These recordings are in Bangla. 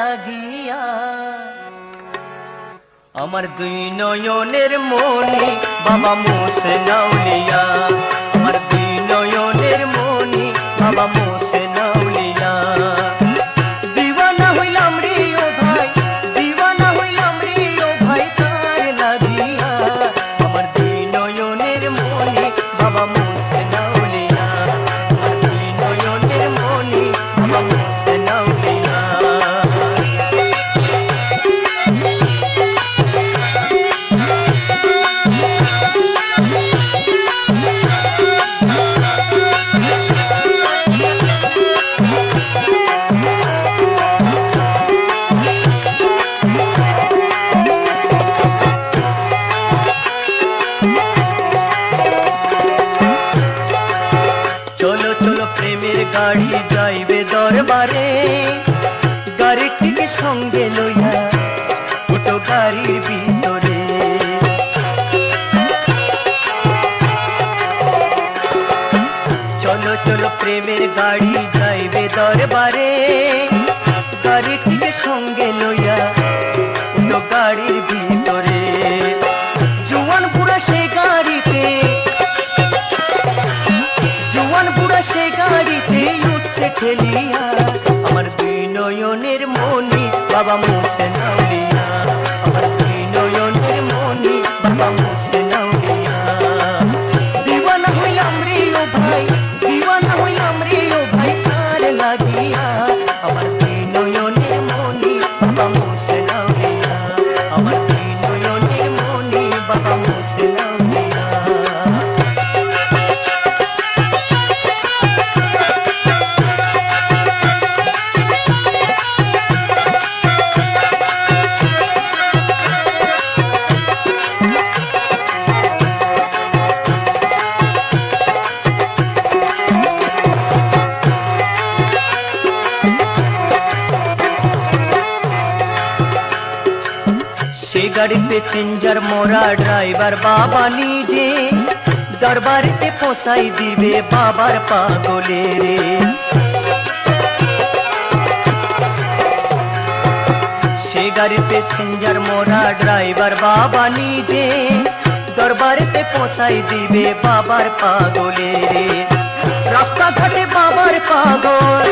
লাগিয়া আমার দুই নয়নের মনি বাবা মোছে নাউলিয়া আমার দুই নয়নের মনি বাবা মোছে নাউলিয়া দিওয়ানা হইলাম রে ও ভাই দিওয়ানা হইলাম রে ও ভাই তার লাগিয়া আমার দুই নয়নের মনি বাবা মোছে নাউলিয়া আমার দুই নয়নের মনি বাবা মোছে নাউলিয়া চলো চলো প্রেমের গাড়ি যাইবে দরবারে গাড়িটিকে সঙ্গে লইয়া উঠো গাড়ির ভিতরে চলো চলো প্রেমের গাড়ি যাইবে দরবারে গাড়িটিকে সঙ্গে লইয়া উঠো গাড়ির ভিতরে জুয়ান বুড়া সে গাড়িতে জুয়ান বুড়া সে গাড়িতে উঠছে ঠেলিয়া আমার দুই নয়নের মনি বাবা মোছে নাউলিয়া আমার দুই নয়নের মনি বাবা মোছে নাউলিয়া দিওয়ানা হইলাম রে ও ভাই দিওয়ানা হইলাম রে ও ভাই তার লাগিয়া আমার দুই নয়নের মনি বাবা মোছে নাউলিয়া আমার দুই নয়নের মনি বাবা মোছে নাউলিয়া সে গাড়িতে চেঞ্জার মোরা ড্রাইভার বাবা নিজে দরবারেতে পোষাই দিবে বাবার পাগলে রে সে গাড়িতে চেঞ্জার মোরা ড্রাইভার বাবা নিজে দরবারেতে পোষাই দিবে বাবার পাগলে রে রাস্তাঘাটে বাবার পাগল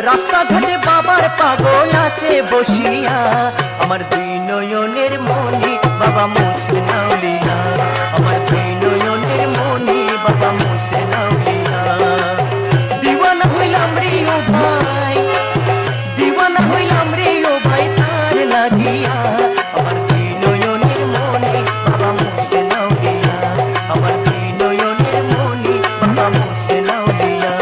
রাস্তাঘাটে বাবার পাগল আছে বসিয়া আমার দুই নয়নের মনি বাবা মোছে নাউলিয়া আমার দুই নয়নের মনি বাবা মোছে নাউলিয়া দিওয়ানা হইলাম রে ও ভাই দিওয়ানা হইলাম রে ও ভাই তার লাগিয়া আমার দুই নয়নের মনি বাবা মোছে নাউলিয়া আমার দুই নয়নের মনি বাবা মোছে নাউলিয়া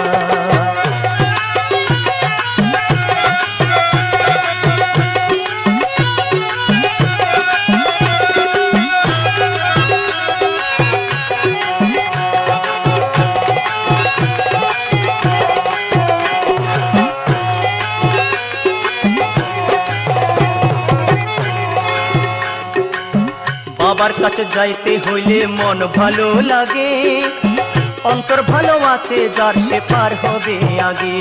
বাবার কাছে যাইতে হইলে মন ভালো লাগে অন্তর ভালো আছে যার সে পার হবে আগে।